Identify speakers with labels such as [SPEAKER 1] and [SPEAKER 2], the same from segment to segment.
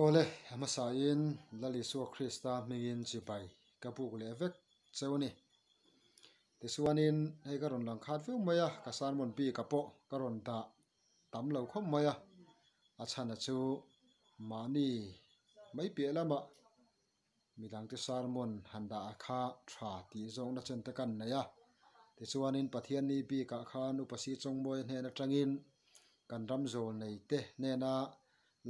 [SPEAKER 1] Ole amasain laliso Krista mingin chipai kapuk levek chewni tisuanin hei karon lang khat fiu maya kasan mon pi kapo karon da tam lo khom maya achana chu mani mai pe lama midang ti sarmon handa kha tha ti zong na chen te kan na ya tisuanin pathian ni pi ka khan upasi chongmoi hne na tangin kan ram zol nei te ne na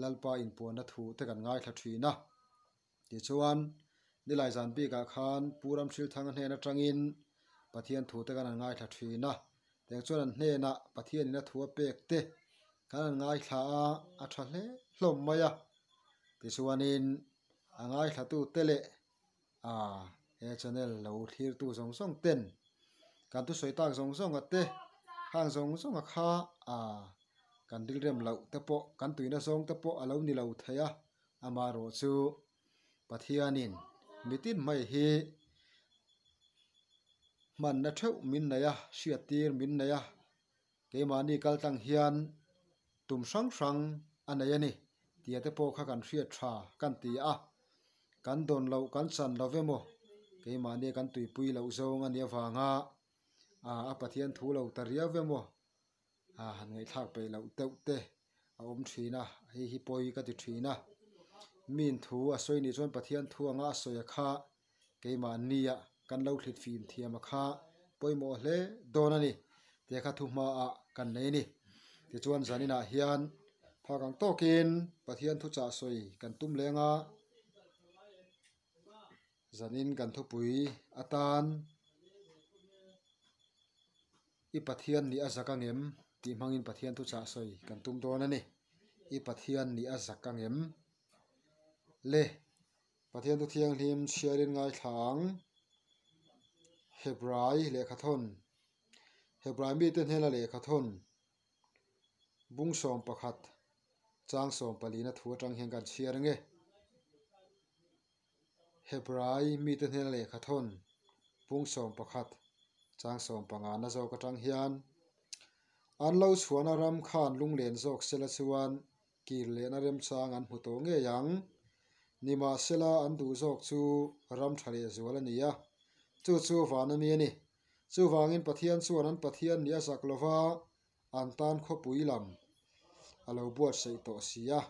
[SPEAKER 1] lalpa in pon na thu te kan ngai thla thina ti chuan nilai zan pi ka khan puram thil thang hne na tangin pathian thu te kan ngai thla thina teng chuan an hne na pathian in a thu pek te kan ngai thla a tha hle hlom maya ti chuanin angai thla tu tele he channel lo thir tu zong zong ten kan tu soi tak zong zong ate hang zong zong a kha kan dilrem lo te po kan tuina zong te po alo ni lo thaya amaro chu pathianin mitin mai hi man na theu min na ya hriatir min na ya keimani kaltang hian tum sang sang anei ani tia te po kha kan hriat tha kan ti a kan don lo kan chan lo vemo keimani kan tui pui lo zong ania wanga a pathian thu lo taria vemo han ngai thak pe lo teu te a om thina hi poi ka ti thina min thu a soi ni chon pathian thu anga soya kha keimani ya kan lo thlit fim thiam kha poimo hle donani te kha thu ma a kan nei ni ti chuan zanina hian phakang tokin pathian thu cha soi kan tum lenga zanin kan thu pui atan i pathian ni azakangem ti mangin pathian thu cha soi kan tum donani i pathian ni azakangem le pathian tu thiang hlim sharin ngai thlang hebrai le khathon hebrai mi te hela le khathon bung som pakhat chang som palina thu atang hian kan chiar nge hebrai mi te hela le khathon bung som pakhat chang som panga na zo ka tang hian an lo chuana ram khan lunglen zok sela chuan kir le na rem chang an hmu to nge yang nima sela an du zok chu ram thale zual ania chu van ami ani chu wangin pathian chuan an pathian ni azak lova an tan kho pui lam alo buat sei to sia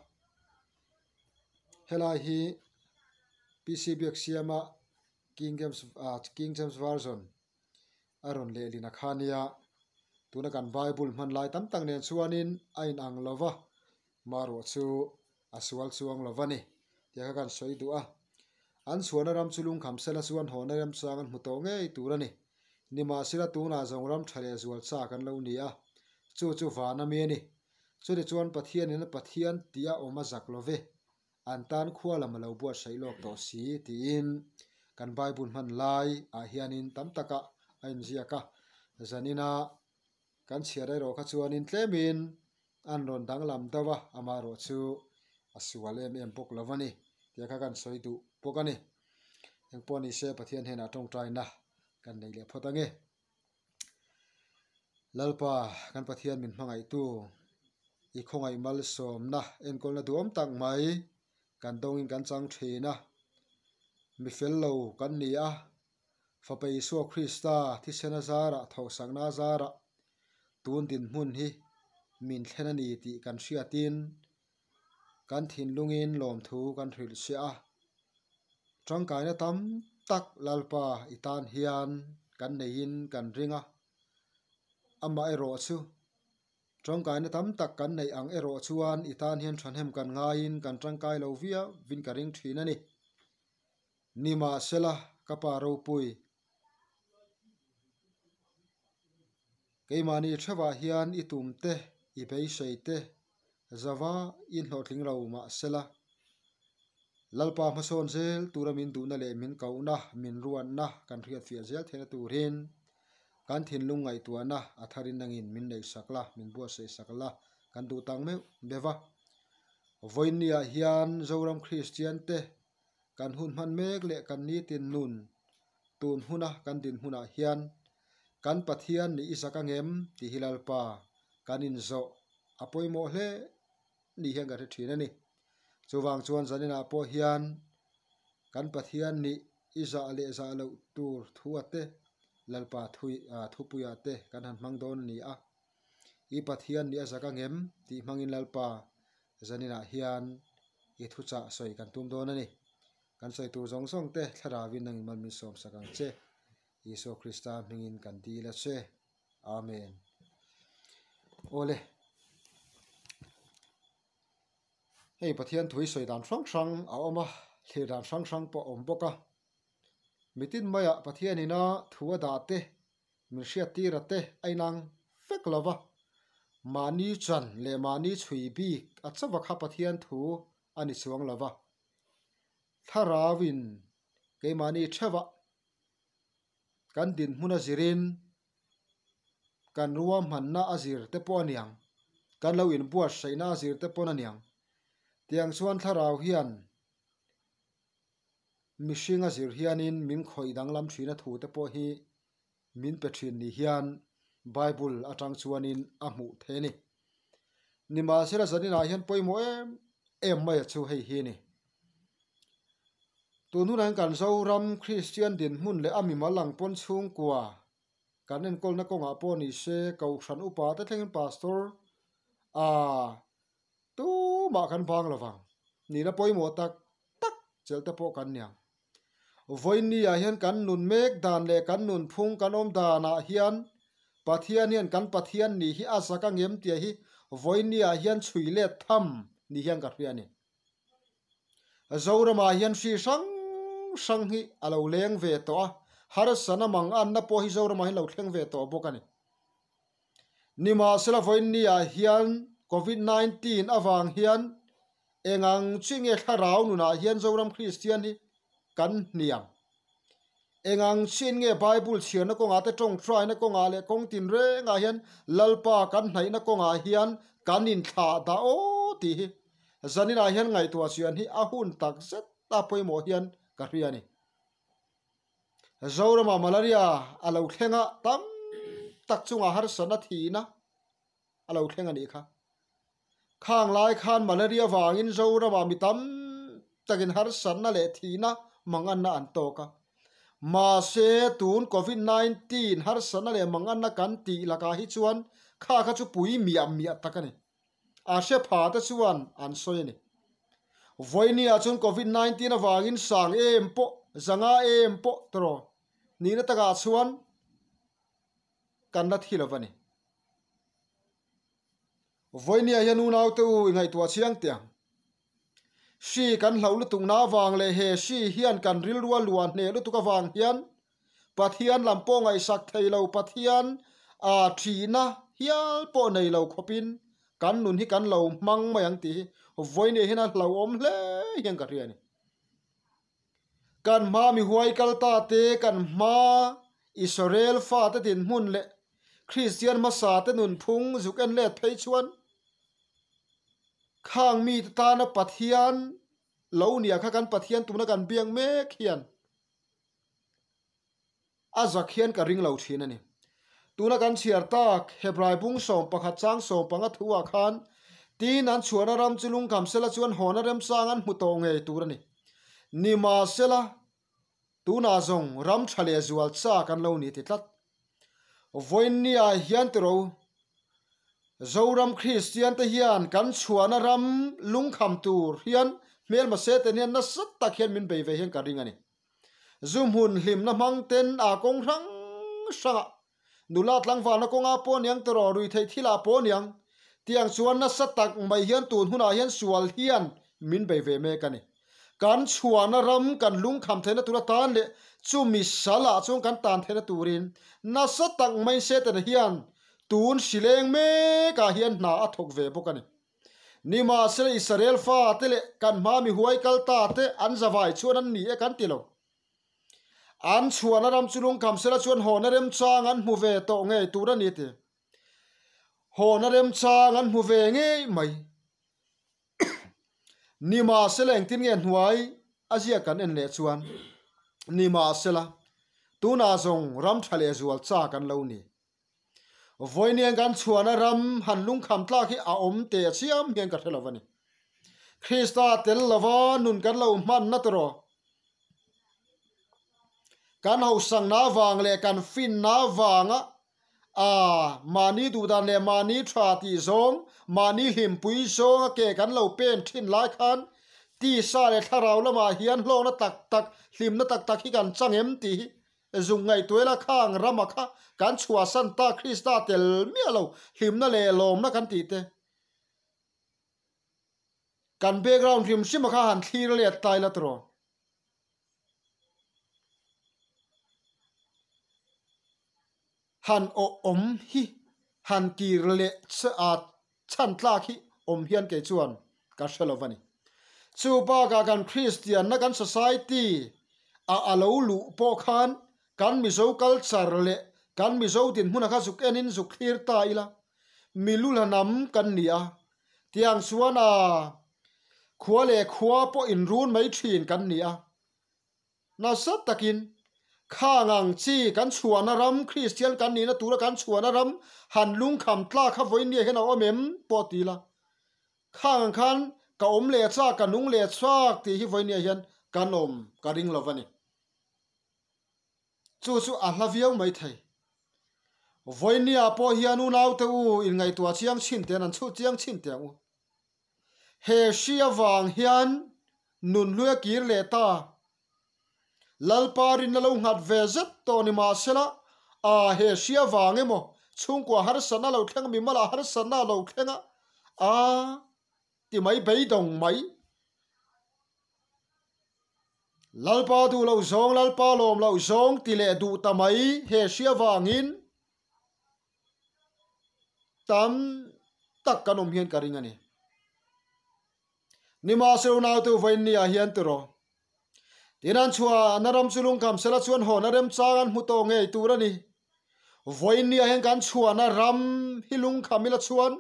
[SPEAKER 1] helai hi PCB siama King James version aron le lina khania tuna kan Bible man lai tam tang nen chuanin ain ang lova maro chu aswal chuang lovani tia kan soi du a an suana ram chulung kham sela chuan hona ram chang an muto nge turani nima sila tuna zong ram thale zual cha kan lo ni a chu vana mi ni chu de chuan pathian in pathian tia oma zak love an tan khuala malo buat sei lok to si tin kan Bible man lai a hianin tam taka ain ziaka zanina kan chiarai ro kha chuanin tlemin an ron dang lam dawa amaro chu aswalem em pok lovani tia kha kan soi du pokani engponi se pathian hena tong trai na kan nei le photange lalpa kan pathian min hmangai tu i khongai mal som na enkol na duam tak mai kan dongin kan chang thina mi fello kan ni a fapei so Krista thi sena zara tho sangna zara tun din mun hi min thlena ni ti kan hriatin kan thin lungin lom thu kan thril sia tangkai na tam tak lalpa itan hian kan nein kan ringa ama ero chu tangkai na tam tak kan nei ang ero chuan itan hian thanhem kan ngain kan tangkai lo via vin ka ring thina ni nima sela kaparo pui keimani thawa hian itumte ibei seite zawa in hlotling ro ma sela lalpa mason zel turamin du na le min kauna min ruan na kan riat fia zel thena turin kan thin lungai tuana atharin nangin min nei sakla min bua sei sakla kan du tang me bewa voinia hian zoram Christian te kan hun man mek le kan ni tin nun tun huna kan din huna hian kan pathian ni isakangem ti hilalpa kanin zo apoimo hle ni hian ga thina ni chuwang chuan zanina po hian kan pathian ni iza le za lo tur thu ate lalpa thu puya te kan han mang don ni a I pathian ni azaka ngem ti mangin lalpa zanina hian I thu cha soi kan tum don ani kan soi tu zong zong te tharawin nang mal mi som sakang che Isu Krista mingin kan ti la che amen ole hei pathian thui soi dan sang sang a oma thlir dan sang sang po om boka mitin maya pathian ina thuwa da te min hria tira te ainang fek lova mani chan le mani chui bi achawa kha pathian thu ani chuang lova tharawin ke mani thewa kan din hmuna zirin kan ruam hanna azir te po aniang kan lo in buat saina azir te pon aniang tiang chuan tharau hian mishing azir hianin min khoi danglam thina thu te po hi min pethin ni hian bible atang chuanin a hmu the ni nima sera zanina hian poimo em mai chu hei hi ni tunhunan kan zo ram Christian din mun le ami malang pon chung kwa kan en kol na konga po ni se kau than upa ta thleng pastor tu ma kan bang lawang ni na poimo tak chelte po kan nyang voini a hian kan nun mek dan le kan nun phung kan om dana hian pathian hian kan pathian ni hi asaka ngem tia hi voini a hian chuile tham ni hian ka hriani azorama hian shi sang hi alo leng ve to har sana mang an na po hi zorama hi lo thleng ve to bokani nima sela voini a hian COVID-19 awang hian engang chinge tharau nuna hian zoram Christian hi kan niam engang chin nge Bible chiana ko nga te tong try na ko nga le kong tin re nga hian lalpa kan hnai na ko nga hian kanin tha da o ti zanina hian ngai tua chian hi ahun tak zet ta poimo hian ka riani zorama malaria alo thlenga tam tak chunga har sana thina alo thlenga ni kha khang lai khan malaria wangin zorama mitam takin har sana le thina mangan na antoka ma se tun COVID-19 har sana le mangan na kan ti laka hi chuan kha chu pui miam takani a she pha ta chuan an soi ni voini a chun COVID-19 awangin sang em po zanga em po tro ni na taka chuan kan na thilawani voini a hian unau tu ngai tua chiang tiang si kan hlau lutung na wang le he si hian kan ril rual luan ne lutu ka wang hian pathian lampo ngai sak theilo pathian a thina hial po nei lo khopin kan nun hi kan lo mang mayang ti voine hina hlo om hle hian ka riani kan ma mi huai kalta te kan ma Israel fa ta din mun le Christian ma sa te nun phung zuken le thei chuan khang mi ta na pathian lo nia kha kan pathian tumna kan biang me khian azakhian ka ring lo thina ni tuna kan chiar tak hebrai bung som pakhat chang som panga thuwa khan tin an chuana ram chulung kam sela chuan hona rem sang an muto nge turani nima sela tuna zong ram thale zual cha kan lo ni ti tlat voini a hian tro zoram Christian te hian kan chuana ram lung kham tur hian mel ma se te hian na sat tak hian min be ve hian ka ring ani zum hun hlim na mang ten a kong rang sanga nulat lang wa na konga po niang tro rui thei thila po niang tiang chuan na sat tak mai hian tun huna hian sual hian min be ve me kani kan chuana ram kan lung kham thena tura tan le chu mi sala chung kan tan thena turin na sat tak mai se te hian tun sileng me ka hian na athok ve bokani nima sel Israel fa tele kan ma mi huai kal ta te an zawai chuan an ni e kan tilo an chuana ram chulung kam sela chuan hona rem chang an mu ve to nge tura ni te hona rem chang an mu ve nge mai nima seleng tin nge hnuai azia kan en le chuan nima sela tuna zong ram thale zual cha kan lo ni voinian kan chuana ram han lung kham tla khi a om te chiam hian ka thelawani Krista tel lova nun kan lo man na tro kan ho sang na wang le kan fin na wanga mani du dan le mani tha ti zong mani him pui zong ke kan lo pen thin lai khan ti sa le tharau lama hian hlong na tak tak hlim na tak tak hi kan changem ti zung ngai toila khang ramakha kan chua san ta Krista tel mi lo hlim na le lom na kan ti te kan background him sim kha han thlir le tai la tro han om hi han kir le cha chan tla khi om hian ke chuan ka shalovani chu ba ga kan Christian na kan society alo lu po khan kan mi zo culture le kan mi zo din huna kha zuk enin zuk thlir ta ila milul hanam kan nia tiang suana khua le khua po in run mai thin kan nia na sat takin khangang chi kan chuana ram Christian kan ni na tura kan chuana ram han lung kham tla kha voi ni hena omem potila khangang khan ka om le cha ka nung le chak ti hi voi ni hian kan om ka ring lovani chu a hlaviau mai thai voi ni a po hian u nau te u in ngai tua chiang chin te nan chu chiang chin te u he sia wang hian nun lue kir le ta lalparin na lo ngat ve zet to ni ma sela he sia wang emo chung kwa har sana lo thleng mi mala har sana lo thlenga ti mai bei dong mai lalpa du lo zong lalpa lom lo zong ti le du ta mai he sia wangin tam tak kanom hian karinga ni ma se unau tu vain ni a hian turo tinan chua naram chulung kam sela chuan ho na rem changan mu to ngei turani voin ni a hen kan chua na ram hilung khamila chuan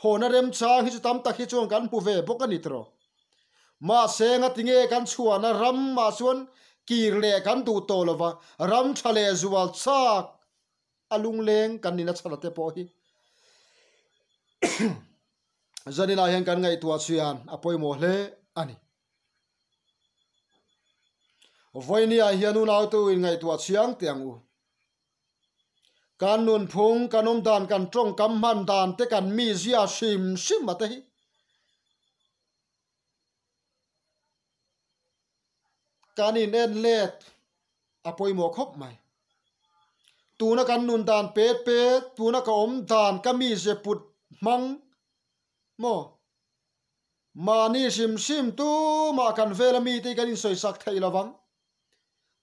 [SPEAKER 1] ho na rem chang hi tam tak hi chuan kan pu ve bokani tro ma senga tinge kan chua na ram ma chuan kir le kan du to lova ram thale zual chak alung leng kan ni na chalate po hi zanina hen kan ngai tua chuan apoi mo hle ani voini a hianu nau tu in ngai tua chiang tiang u kan nun phung kanom dan kan trong kam man dan te kan mi zia sim mate hi kan in en let apoi mo khop mai tu na kan nun dan pet tu na ka om dan ka mi je put mang mo mani sim tu ma kan vela mi te kan in soi sak thai lawang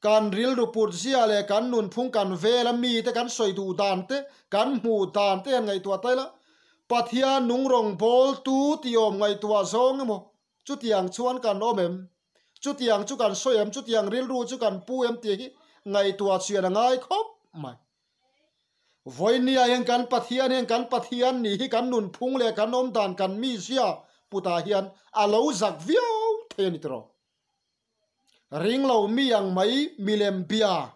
[SPEAKER 1] kan ril ruput zia le kan nun phung kan vela mi te kan soi du dan te kan mu dan te ngai tua taila pathia nung rong bol tu tiom ngai tua zong mo chu tiang chuan kan omem chu tiang chu kan soyem chu tiang ril ru chu kan pu em ti hi ngai tua chian ngai khop mai voinia hen kan pathian ni hi kan nun phung le kan om dan kan mi zia puta hian alo zak viau theni tro ring lo mi ang mai milem bia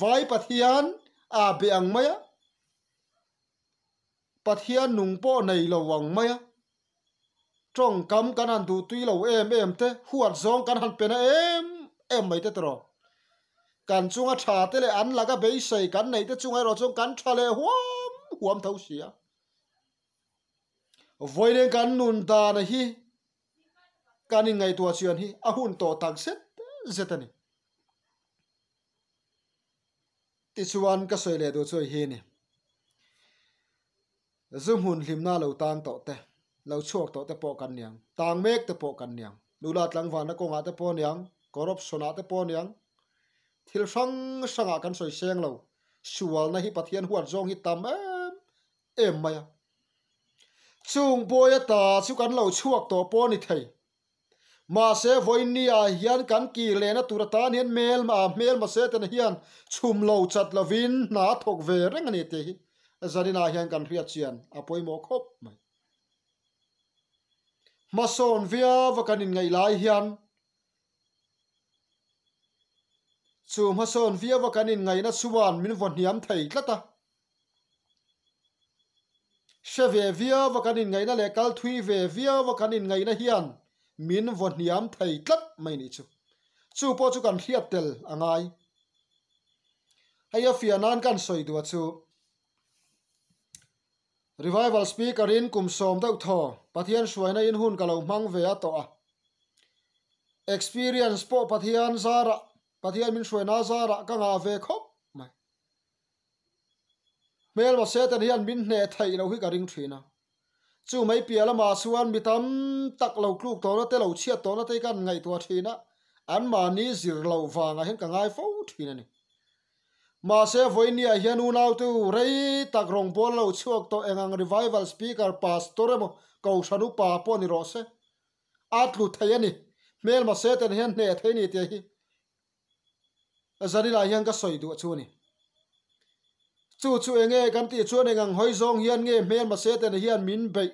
[SPEAKER 1] vai pathian a be ang maya pathian nung po nei lo wang maya trong kam kan han du tui lo em te huat zong kan han pena em mai te tro kan chunga tha te le an laga be sei kan nei te chunga ro chong kan thale huam thau sia voile kan nun da na hi kan in ngai tua chian hi a hun to tak set zetani ti chuan ka soi le do choi hi ni zum hun hlimna lo tang to te lo chuak to te po kan niang tang mek te po kan niang lula tlang van na ko nga te po niang corruption a te po niang thil sanga kan soi seng lo sual na hi pathian huat zong hi tam em maya chung boya ta chu kan lo chuak to po ni thei ma se voinia hian kan ki le na turatan hian mel ma se ten hian chum lo chat lovin na thok ve reng ani te hi zarina hian kan riat chian apoi mo khop mai ma son via vakan in ngai lai hian chu ma son via vakan in ngai na chuan min von hiam thei tlata she ve via wa kanin ngai na le kal thui ve via wa kanin ngai na hian min von hiam thei tlat mai ni chu po chu kan hriat tel angai haya fianan kan soi du chu revival speaker in kum som deuh tho pathian suaina in hun kalo mang ve a to a experience po pathian zara pathian min suaina zara ka nga ve khop mai mel ma se tan hian min hne thai lo hi ka ring thina chu mai piala ma suan mitam tak lo kluk to na te lo chiat to na te kan ngai to thina an ma ni zir lo wanga hen ka ngai fo thina ni ma se voinia hian u nau tu rei tak rong bol lo chuak to engang revival speaker pastor mo ko sanu pa po ni ro se atlu thai ani mel ma se tan hian hne thai ni te hi azari la hian ka soi du chu ni chu enge kan ti chuan engang hoi zong hian nge mel ma se tan hian min bei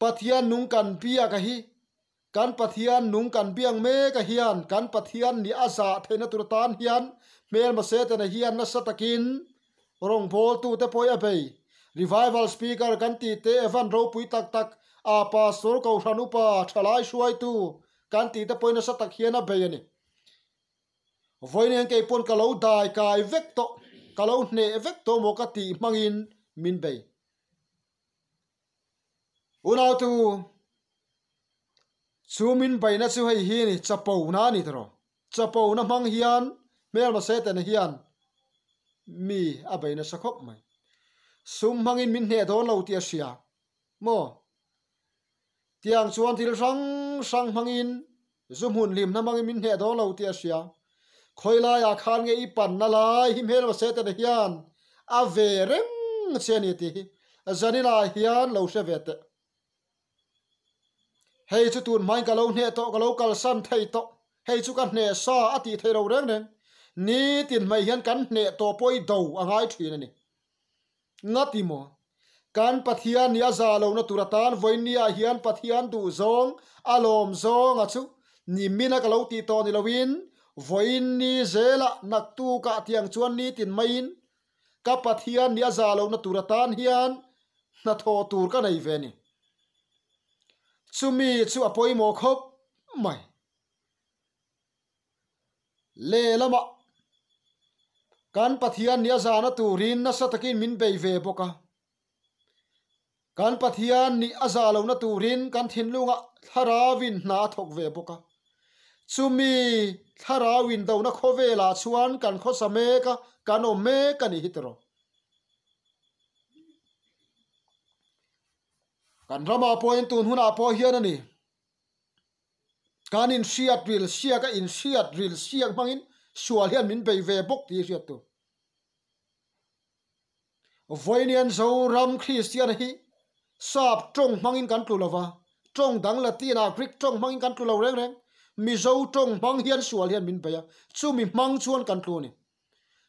[SPEAKER 1] pathian nung kan pia ka hi kan pathian nung kan biang me ka hian kan pathian ni asa theina tur tan hian mel ma se tan hian na satakin rong bol tu te poi a bei revival speaker kan ti te evan ro pui tak tak a pastor ko ranu pa thalai suai tu kan ti te poi na satak hian a bei ani voinen ke pon ka lo dai kai vek to ka lo hne vek to mo ka ti mangin min bei unau tu chumin bei na chu hei hi ni chapo na ni tro chapo na mang hian mel ma se ten hian mi a bei na sakhop mai sum mangin min hne don lo tia sia mo tiang chuan thil sang mangin zum hun lim na mangin min hne don lo tia sia khoila ya khan nge i pan na lai hi mel ma se ten hian a ve reng che ni ti zanila hian lo se vete hei chu tun mai ka lo hne to ka lo kal san thei to hei chu kan hne sa ati thei ro reng reng ni tin mai hian kan hne to poi do angai thin ani ngati mo kan pathian ni aza lo na turatan voinia hian pathian du zong alom zong achu ni mina ka lo ti to ni lowin voin ni zela nak tu ka tiang chuan ni tin main ka pathian ni aza lo na turatan hian na tho tur ka nei ve ni chumi chu apoi mo khop mai le lama kan pathian nia zana turin na satakin min bei ve boka kan pathian ni azalo na turin kan thinlunga tharawin na thok ve boka chumi tharawin do na khovela chuan kan khosame ka kan o me kan hi hitro kan rama point tun huna po hian ani kan in siat ril sia ka in siat ril sia mangin sual hian min bei ve bok ti riat tu voinian zo ram christian hi sap trong mangin kan tu lova trong dang latina greek trong mangin kan tu lo reng reng mi zo trong mang hian sual hian min beya chu mi mang chuan kan tu ni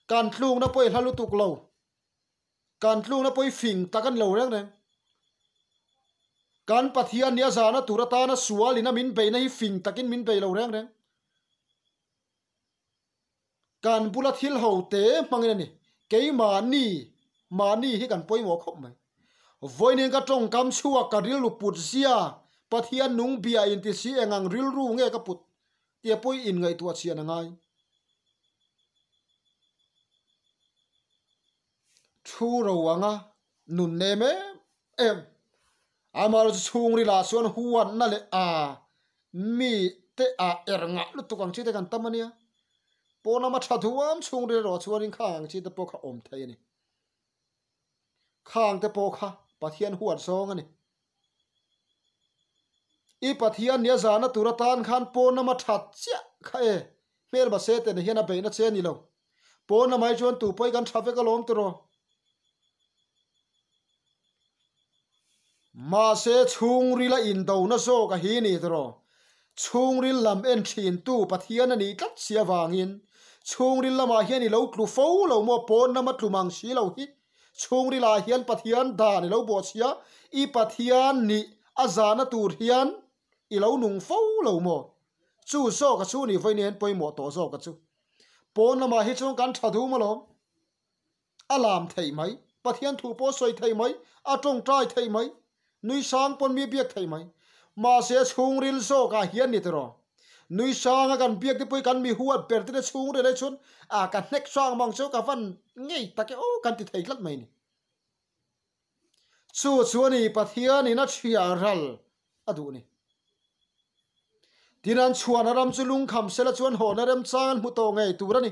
[SPEAKER 1] kan tlung na poi halu tuk lo kan tlung na poi fing takan lo reng reng kan pathian nia zana turata na sualina min bei na hi fing takin min bei lo reng reng kan bula thil ho te mangin ani ke mani hi kan poi mo khop mai voinin ka tong kam chhuwa ka ril lu put zia pathian nung bia in ti si engang ril ru nge ka put tia poi in ngai tua chian angai thu ro wanga nun ne me em amal chung ri la suan huan na le a mi te a ernga lu tukang chi te kan tamania pona ma thathuam chung ri ro chuanin khang chi te pokha om thai ni khang te pokha pathian huan song ani i pathian nia zana turatan khan pona ma that cha kha e mer ba se te ne hian a beina che ni lo pona mai chuan tu poi kan thave ka lom tro ma se chung ri la in do na zo ka hi ni tro chung ri lam en thin tu pathian ani kat sia wangin chung ri lama hian ni lo tlu fo lo mo pon na ma tlumang si lo hi chung ri la hian pathian da ni lo bo sia i pathian ni azana tur hian i lo nung fo lo mo chu so ka chu ni voinen poi mo to zo ka chu pon na ma hi chung kan thadu ma lo alam thei mai pathian thu po soi thei mai atong trai thei mai nui sang pon mi biak thei mai ma se chung ril so ka hian ni tro nui sang kan biak te poi kan mi huat per te chung re le chun a kan nek sang mang cho ka van ngei take o kan ti thei klat mai ni chu ni pathian ina thia ral adu ni tinan chuan aram chu lung kham sela chuan hon aram chang mu to ngei turani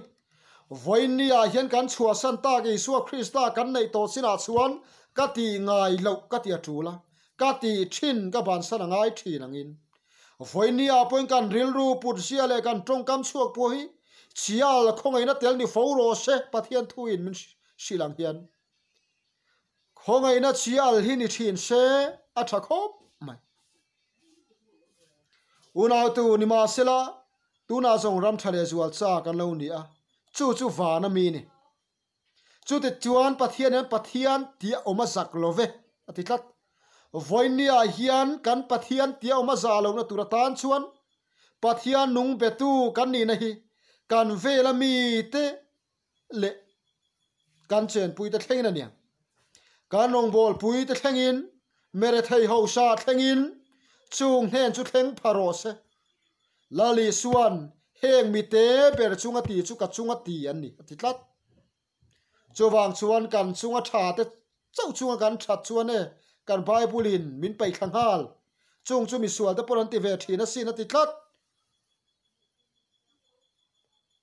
[SPEAKER 1] voinia hian kan chua san ta ge su Krista kan nei to sina chuan ka ti ngai lo ka ti atula ka ti thin ka ban san ngai thin angin voinia point kan ril ru put sia le kan tong kam chuak po hi chial khongai na tel ni foro se pathian thuin min silang hian khongai na chial hi ni thin se atha khop mai unau tu ni ma sela tu na zong ram thale zual cha kan lo ni a chu va na mi ni chu te chuan pathian tia oma zak love atitlat voinia hian kan pathian tia oma za lo na turatan chuan pathian nung betu kan ni na hi kan vela mi te le kan chen pui te thleng na nia kan rong bol pui te thlengin mere thei ho sa thlengin chung hen chu thleng pharo se lali suan heng mi te ber chunga ti chu ka chunga ti an ni atitlat chowang chuan kan chunga tha te chau chunga kan that chuan e kan bible in min pai khanghal chung chu mi sual te poran ti ve thina sin atitlat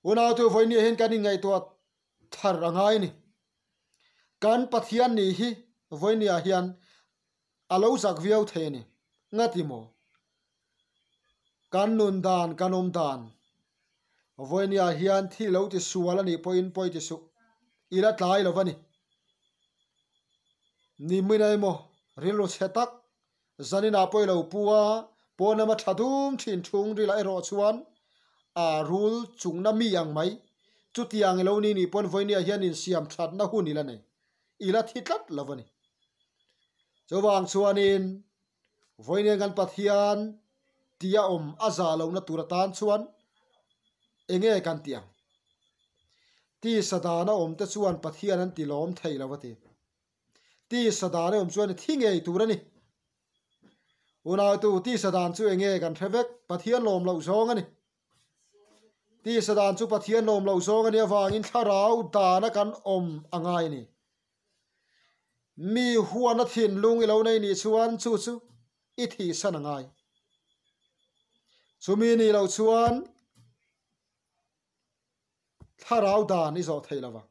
[SPEAKER 1] una tu voini hen kan ngai to thar angai ni kan pathian ni hi voinia hian alo zak viau the ni ngati mo kan nun dan kanom dan voinia hian thi lo ti sual ani point ti su ila tlai lo vani ni minai mo rilo chetak zanina poi lo puwa ponama thadum thin thung ri la ero chuan a rul chungna mi yang mai chutiang lo ni pon voinia hian in siam that na hu ni la nei ila thitlat lovani chowang chuanin voinia gan pathian tia aza lo na turatan chuan enge kan tiang ti sadana te chuan pathian an tilom thei lawati ti sadana chuan thingei turani una tu ti sadan chu enge kan thevek pathian lom lo zong ani ti sadan chu pathian lom lo zong ani awangin tharau dana kan angai ni mi huana thin lung i lo nei ni chuan chu i thi san angai chumi ni lo chuan tharau dan i zo thei lawa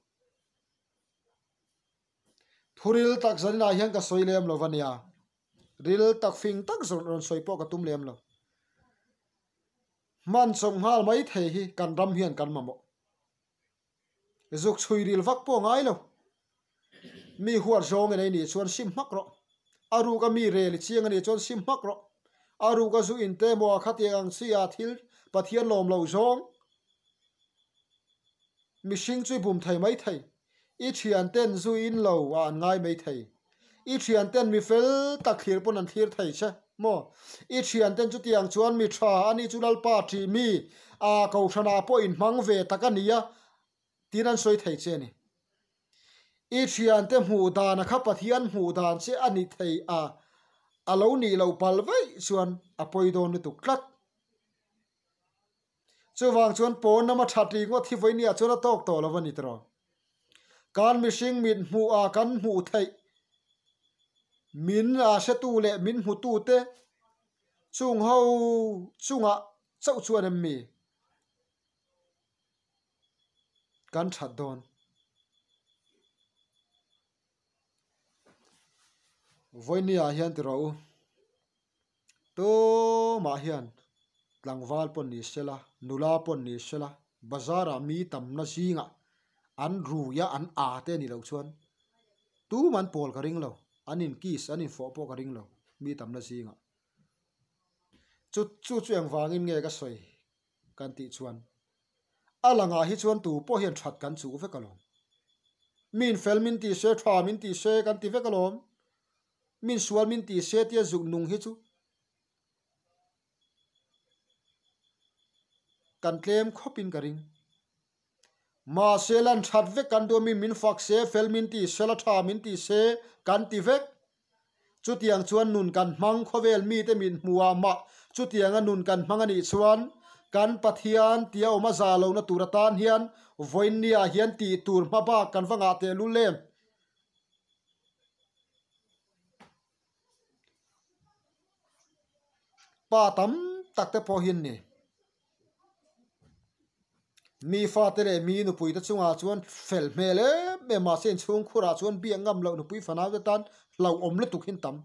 [SPEAKER 1] thuril tak zanina hian ka soilem lo vania ril tak fing tak zon ron soipo ka tum lem lo man som hal mai thei hi kan ram hian kan mamo zuk chui ril vak po ngai lo mi huar zong nei ni chuan sim mak ro aru ka mi rel chiang ani chuan sim mak ro aru ka zu in te mo khatiang sia thil pathian lom lo zong mi sing chui bum thai mai thai i thian ten zu in lo an ngai mai thai i thian ten mi fel tak thir pon an thir thai che mo i thian ten chu tiang chuan mi tha ani chulal pa thi mi a ko thana po in mang ve takania tinan soi thai che ni i thian te mu dan kha pathian mu dan che ani thei a alo ni lo pal vai chuan a poi don ni tu klat chuwang chuan pon nama thati ngo thi voinia chuan tok to lawani tro kan mi sing min mu a kan mu thei min a se tu le min mu tu te chung ho chunga chau chuan mi kan that don voinia hian tro to ma hian tlangwal pon ni sela nula pon ni sela bazara mi tam na singa an ruya an a te ni lo chuan tu man pol ka ring lo anin kis anin fo po ka ring lo mi tam na singa chu chuang wangin nge ka soi kan ti chuan alanga hi chuan tu po hian that kan chu ve kalom min fel min ti se tha min ti se kan ti ve kalom min sual min ti se tia zuk nung hi chu kan tlem khopin ka ring ma selan that vek kan do mi min fak se fel min ti sela tha min ti se kan ti vek chu tiang chuan nun kan mang khovel mi te min muwa ma chu tiang nun kan mang ani chuan kan pathian tia oma za lo na turatan hian voin nia hian ti tur ma ba kan wanga te lu lem pa tam takte po hin ni mi fa te le mi nu pui ta chunga chuan fel mele me ma sen chung khura chuan bi ngam lo nu pui fana te tan lo om le tuk hin tam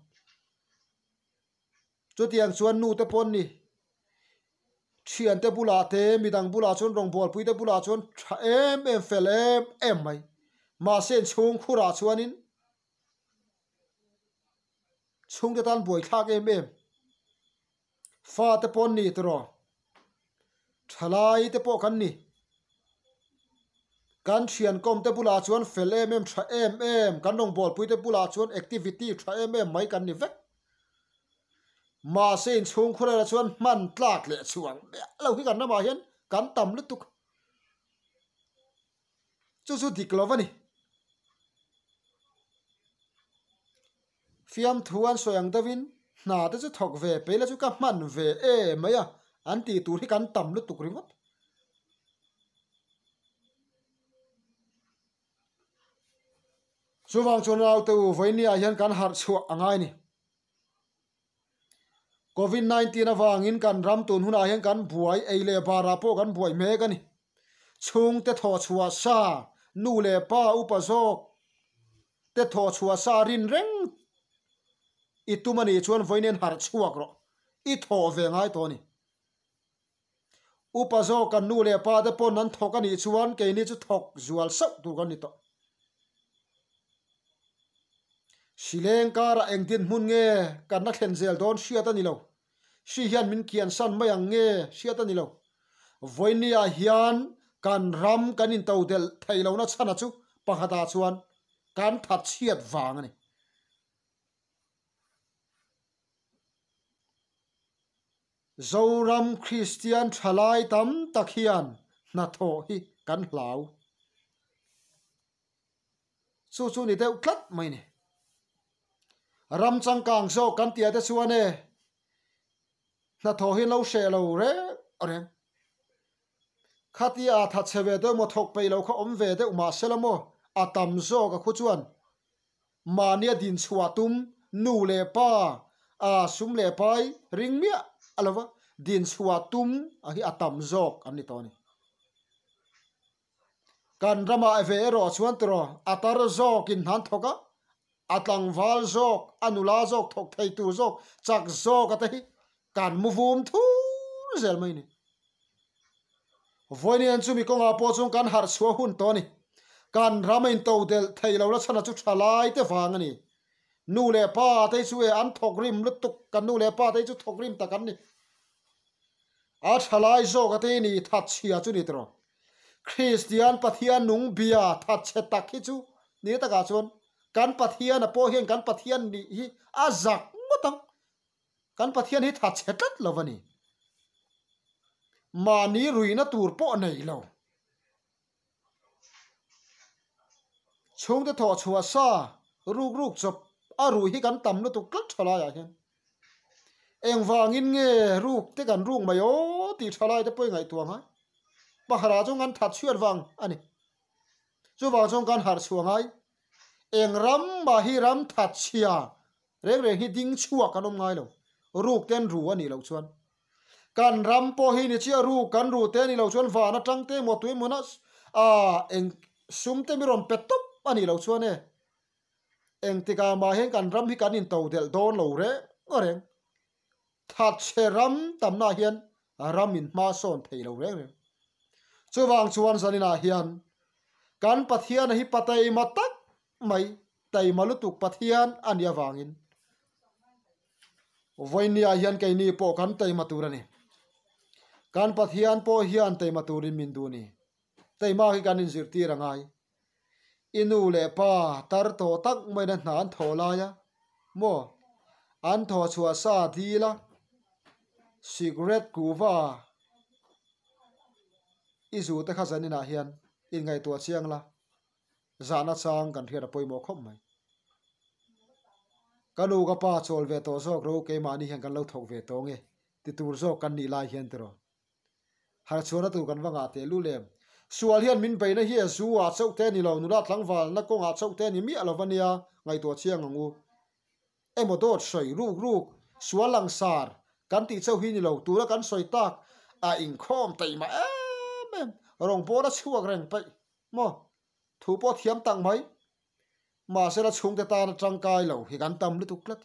[SPEAKER 1] chu tiang chuan nu te pon ni thian te bula te midang bula chuan rong bol pui te bula chuan em fel em mai ma sen chung khura chuan in chung te tan boi thak em fa te pon ni tro thalai te po kan ni kan thian kom te bula chuan fel em tha em kan rong bol pui te bula chuan activity tha em mai kan ni vek ma sen chung khura chuan man tlak le chuang lo hi kan na ma hian kan tam lu tuk chu diklovani fiam thuan soyang davin na te chu thok ve pela chu ka man ve maya an ti tur hi kan tam lu tuk ringot chuwang chon au tu voinia hian kan har chuak angai ni COVID-19 awangin kan ram tun huna hian kan buai eile bara po kan buai me ka ni chung te tho chua sa nu le pa upazok te tho chua sa rin reng itumani chuan voinen har chuak ro I tho ve ngai to ni upazok kan nu le pa te pon nan thok ani chuan ke ni chu thok zual sak tu kan ni to sileng kara engtin mun nge kan na thlen zel don sia ta ni lo si hian min kian san mayang nge sia ta ni lo voinia hian kan ram kan in tau del thailo na chana chu pahata chuan kan that chiat wang ani zoram Christian thalai tam takhian na tho hi kan hlau chu ni deuh tlat mai ni ram chang kang zo kan tia te chuan na tho hi lo she lo re ore khatia tha chewe do mo thok pe lo kho om ve de ma selamo atam zo ka khu chuan mania din chua tum nu le pa a sum le pai ring mia alova din chua tum a hi atam zok ani to ni kan rama ve ro chuan tro atar zok in han thoka atlang wal zok anula zok thok thei tu zok chak zok ata hi kan muvum thu zel mai ni voinian chu mi konga po chung kan har chua hun to ni kan ramain to del thailo la chana chu thalai te wang ani nu le pa te chu an thok rim lutuk kan nu le pa te chu thok rim takan ni a thalai zok ate ni that chia chu ni tro Christian pathian nung bia that che tak hi chu ni ta ka chon kan pathian a po hian kan pathian ni hi azak motang kan pathian hi that che tat lovani mani ruina tur po nei lo chung te tho chua sa ruk chop a ru hi kan tam lu tu klat thala ya hian eng wangin nge ruk te kan ruk mayo ti thalai te poi ngai tuang ha bahara chung an that chuat wang ani chu wang chung kan har chuangai eng ram ma hi ram that chia reng hi ding chua kanom ngai lo ruk ten ru ani lo chuan kan ram po hi ni chia ru kan ru te ni lo chuan wa na tang te mo tui mona eng sum te mi ron petop ani lo chuan eng tika ma hen kan ram hi kan in to del don lo re oreng that che ram tam na hian ram in ma son thei lo re chu wang chuan zanina hian kan pathian hi patai matak mai tai malutuk pathian ania wangin voinia hian ke ni po kan tai maturani kan pathian po hian tai maturin min du ni tai ma hi kan in zirti rangai inu le pa tar to tak mai na nan thola ya mo an tho chua sa dila cigarette kuwa izu te khazanina hian in ngai tua chiang la zana chang kan thia poi mo khom mai kanu ka pa chol ve to zok ro ke mani hian kan lo thok ve to nge ti tur zo kan ni lai hian tero har chona tu kan wanga te lu lem sual hian min beina hi zu a chau te ni lo nu la tlangwal na kong a chau te ni mi alovania ngai to chiang angu emodot soi ruk sual lang sar kan ti chau hi ni lo tu la kan soi tak a in khom tai ma em rong po da chuak reng pai mo thu po thiam tang mai mà sẽ là chung ta na trăng cai lâu thì gắn tâm lúc lát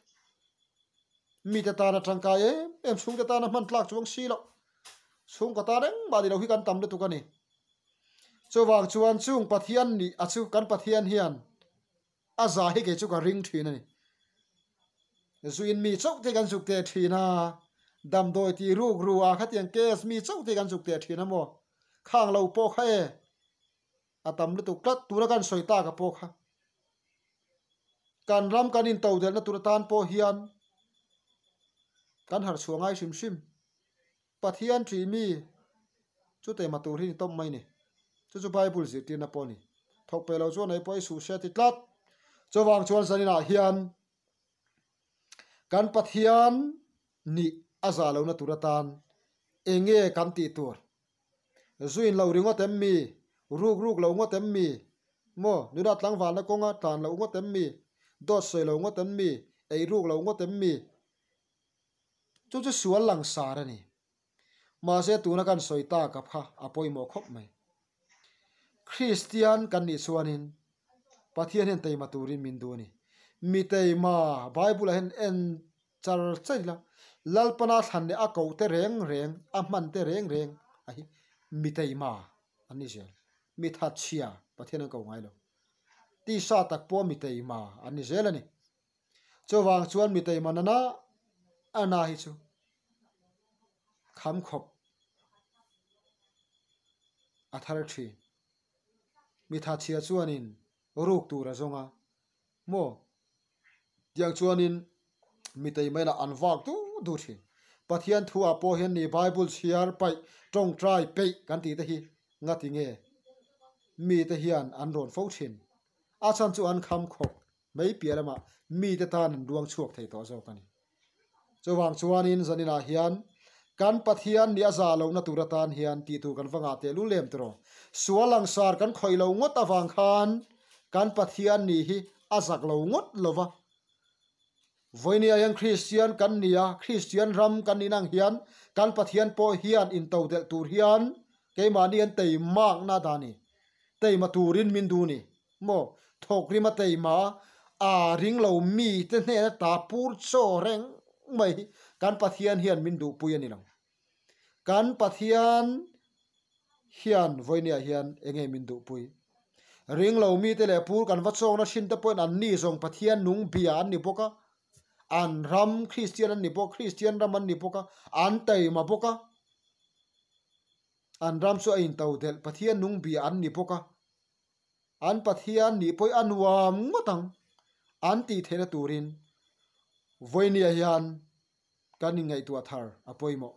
[SPEAKER 1] mi ta na trăng cai em chung ta na man tlak chuang si lo chung ta đấy mà đi lâu thì gắn tâm lúc cái này cho vàng chuan chung pathian ni à chu kan pathian hiền à za hi cái chu cái ring thuyền này zuin mi chok te kan juk te thuyền ha dam doi ti ruk ruwa khát tiếng kes mi chok te kan juk te thuyền ha mo khang lâu po khae à tâm lúc lát tu ra kan soi ta ka po kha kan ram kan in tàu del na turatan po hian kan har chuangai sim pathian tri mi chu te ma tur hi tom mai ni chu bible zir tin na po ni thok pe lo chu nei poi su se ti tlat cho wang chuan sanina hian kan pathian ni aza lo na turatan enge kan ti tur zuin lo ringo tem mi ruk lo ngo tem mi mo nudat lang wal na konga tan lo ngo tem mi dot soi lo ngo tem mi ei ruk lo ngo tem mi chu sual lang sar ani ma se tu na kan soi ta ka pha apoi mo khop mai Christian kan ni chuanin pathian hen tei ma turin min du ni mi tei ma bible hen en char chaila lalpana than ne a ko te reng a man te reng a hi mi tei ma ani je mi tha chia pathian ko ngai lo ti sa tak po mi tei ma ani je la ni chowang chuan mi tei manana ana hi chu kham khop athar thi mi tha chia chuanin ruk tu ra zonga mo yang chuanin mi tei mai la anwak tu du thi pathian thu a po hian ni bible chiar pai tong trai pe kan ti te hi ngati nge mi te hian an ron fo thin a chan chu an kham khop mai pialama mi te tan duang chuak thei to zo kani chowang chuanin zanina hian kan pathian ni aza lo na turatan hian ti tu kan wanga te lu lem tro sualang sar kan khoi lo ngot awang khan kan pathian ni hi azak lo ngot lova voinia yang Christian kan nia Christian ram kan ninang hian kan pathian po hian in to del tur hian ke mani an tei mak na dani tei ma turin min du ni mo thok ri ma tei ma a ring lo mi te ne ta pur cho reng mai kan pathian hian min du pui ani lo kan pathian hian voinia hian enge min du pui ring lo mi te le pur kan va chong na shin te point an ni zong pathian nung bia an ni boka an ram Christian an ni bo Christian ram an ni boka an tei ma boka an ram so in tau del pathian nung bia an ni boka an pathian ni poi anwam ngotang an ti thena turin voinia hian kan ngai tu athar apoi mo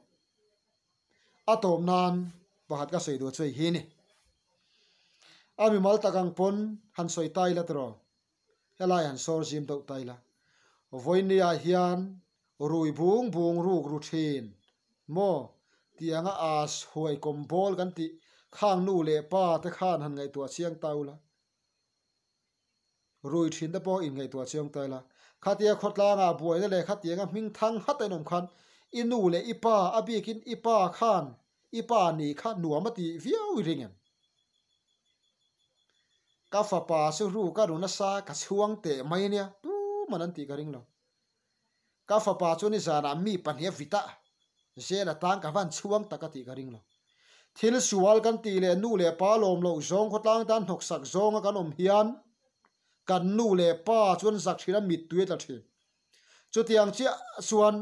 [SPEAKER 1] atom nan pahat ka sei do chei hi ni ami mal takang pon han soi tai la tro helai han sor jim do tai la voinia hian rui bung ruk ru thin mo tianga as huai kom bol kan ti khang nu le pa te khan han ngai tu chiang taula rui thin da po in ngai tu chiang tai la khatia khotla nga buai le khatia nga ming thang hatai nom khan inu le ipa abikin ipa khan ipa ni kha nuamati viau ringen ka fa pa su ru ka ru na sa ka chuang te mai nia tu manan ti ka ring lo ka fa pa chu ni zana mi pan he vita zela tang ka van chuang takati ka ring lo thil sual kan ti le nu le pa lom lo zong khotlang dan hok sak zong kan om hian kan nu le pa chun zak thira mit tuet la thi chu tiang chi suan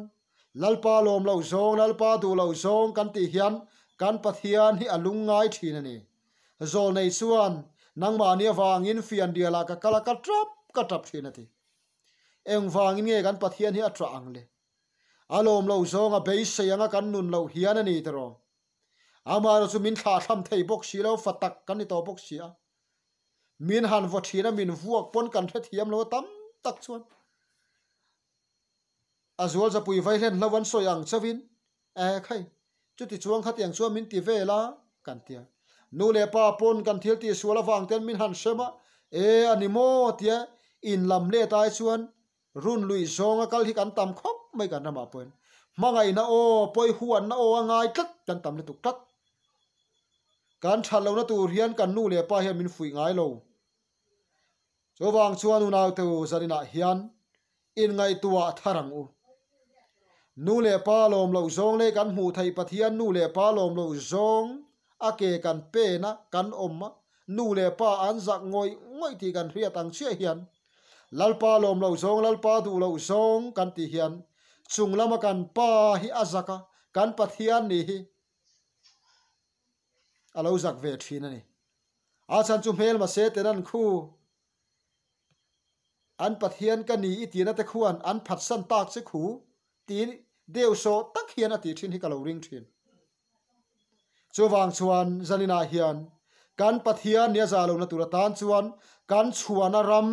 [SPEAKER 1] lalpa lom lo zong lalpa du lo zong kan ti hian kan pathian hi alungai thin ani zol nei suan nangma nia wangin fian diala ka kala ka trap thin ati eng wangin nge kan pathian hi atra angle alom lo zong a be se anga kan nun lo hian ani tro amaro chu min thla tham thei bok si lo fatak kan ni to bok si a min han vo thina min vuak pon kan the thiam lo tam tak chuan azol za pui vai hlen lawan soyang chawin khai chuti chuang khatiang chuan min ti vela kan tia nu le pa pon kan thil ti suala wang ten min han sema animo tia in lam le tai chuan run lui zonga kal hi kan tam khop mai kan nama poin mangai na o poi huan na o ngai tlak kan tam le tuk tak kan thalo na tur hian kan nu le pa hian min fui ngai lo chowang chuan unaw tu zarina hian in ngai tua tharang u nu le pa lom lo zong le kan mu thai pathian nu le pa lom lo zong ake kan pe na kan omma nu le pa an zak ngoi ti kan ria tang che hian lalpa lom lo zong lalpa du lo zong kan ti hian chunglama kan pa hi azaka kan pathian ni hi alo zak ve thina ni a chan chu mel ma se tenan khu an pathian ka ni itina te khuan an phat san tak che khu ti deu so tak hian ati thin hi kalo ring thin chuwang chuan zanina hian kan pathian nia zalo na turatan chuan kan chuana ram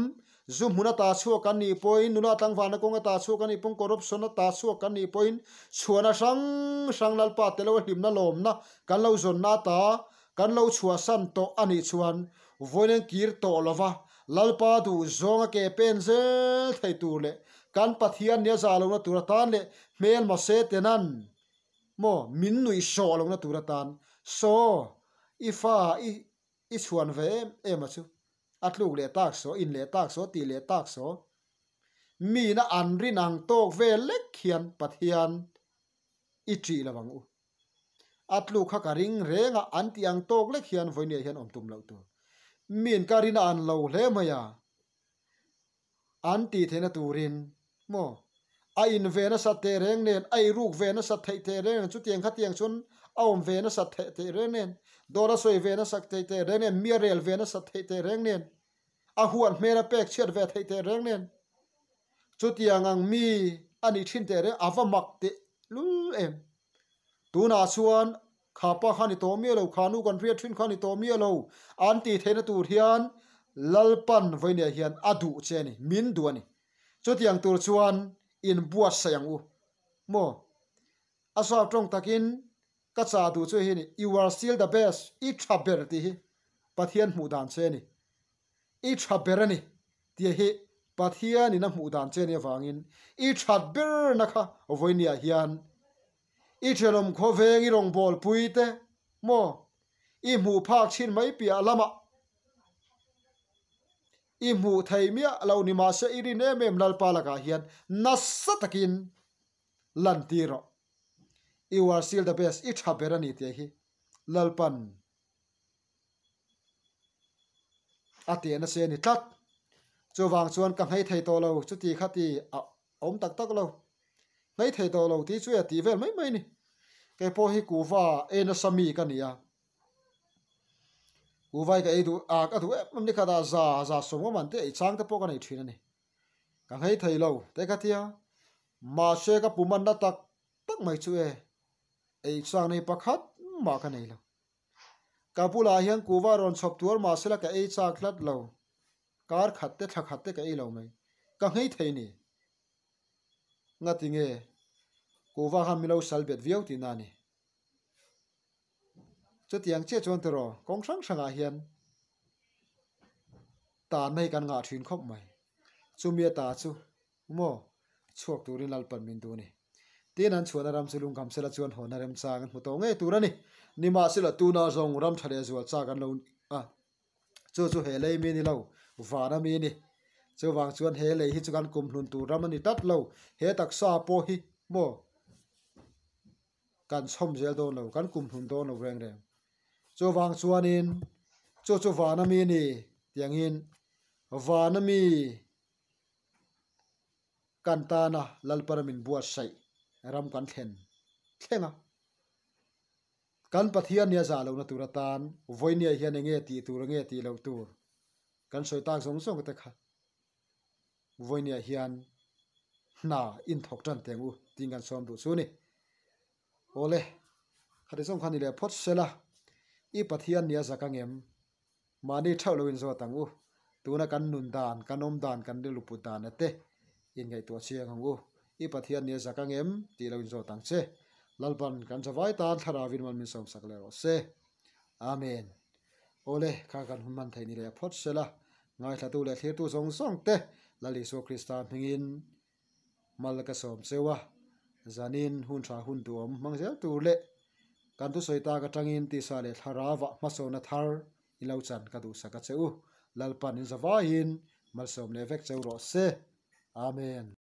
[SPEAKER 1] zum huna ta chu kan ni point nula tangwana konga ta chu kan ni pong corruption ta chu kan ni point chuana sang lalpa telo himna lomna kan lo zon na ta kan lo chua san to ani chuan voinen kir to lova lalpa du zonga ke penzel thai tu le kan pathian nia zalo na turatan le mel ma se tenan mo min nui so lo na turatan so ifa i chuan ve em chu atluk le tak so in le tak so ti le tak so mi na anrin ang tok ve lek khian pathian i tri lawang u atluk kha ka ring renga anti ang tok lek khian voine hian om tum lo tu min karin an lo hle maya anti thena turin mo a in ve na sa te reng nen ai ruk ve na sa thei te reng chu tiang kha tiang chun aom ve na sa thei te reng nen dora soi ve na sa thei te reng nen mirel ve na sa thei te reng nen a huan mera pek chet ve thei te reng nen chu tiang ang mi ani thin te reng avamak te lu em tu na chuan khapa khani to mi lo khanu kan ria thin khani to mi lo anti thena tur hian lalpan voine hian adu cheni min duani chu tiang tur chuan in buat sayang u mo asa trong takin ka cha du chu hi ni you are still the best I thaber ti hi pathian mu dan che ni I thaber ani ti hi pathian ina mu dan che ni wangin I thaber na kha voinia hian I thelom kho veng I rong bol puite mo I mu phak chin mai pia lama I mu thai mia lo ni ma se iri ne mem lalpa laka hian nasatakin lantiro you are still the best I thaber ani ti hi lalpan ati na se ni tat chowang chuan ka ngai thei to lo chu ti khati om tak tak lo ngai thei to lo ti chu ya ti vel mai ni ke po hi kuwa ena sami ka nia kuwai ka edu a ka thu em ni khada za somo man te I chang te po ka nei thina ni ka ngai thei lo te ka tia ma se ka puman na tak tak mai chu ei chang nei pakhat ma ka nei lo ka pula hian kuwa ron chop tur ma se la ka ei chak hlat lo kar khat te thak khat te ka ei lo mai ka ngai thei ni ngatinge kuwa ha milo salbet viau ti na ni chu tiang che chon tero kong sang sanga hian ta nei kan nga thin khop mai chu mia ta chu mo chuak turin lalpan min du ni tin an chuan ram chulung kam sela chuan hon rem chang mu to nge turani nima sela tu na zong ram thale zual cha kan lo chu he lei mi ni lo vara mi ni chu wang chuan he lei hi chu kan kum hlun tu ram ani tat lo he tak sa po hi mo kan chom zel do lo kan kum hlun do lo reng reng chu wang chuan in chu vana mi ni tiang in vana mi kan ta na lalparamin buat sai ram kan thlenga kan pathian nia za lo na turatan voinia hian nge ti tur nge ti lo tur kan soi tak zong zong te kha voinia hian na in thok tan tengu tingan som du chu ni ole khari song khani le phot sela I pathian nia zakangem mani thaulo in zo tangu tuna kan nun dan kanom dan kan dilupu dan ate in ngai to chiang hangu I pathian nia zakangem ti lo in zo tang che lalpan kan zawai tan thara vin man min som sakle ro se amen ole kha kan man thai ni le phot sela ngai thatu le thir tu song song te lali so krista mingin malaka som sewa zanin hun tha hun tuam mangzel tu le kan tu soita ka tangin ti sa le tharawa maso na thar ilo chan ka du saka cheu lalpan in zawa hin malsom le vek cheu ro se amen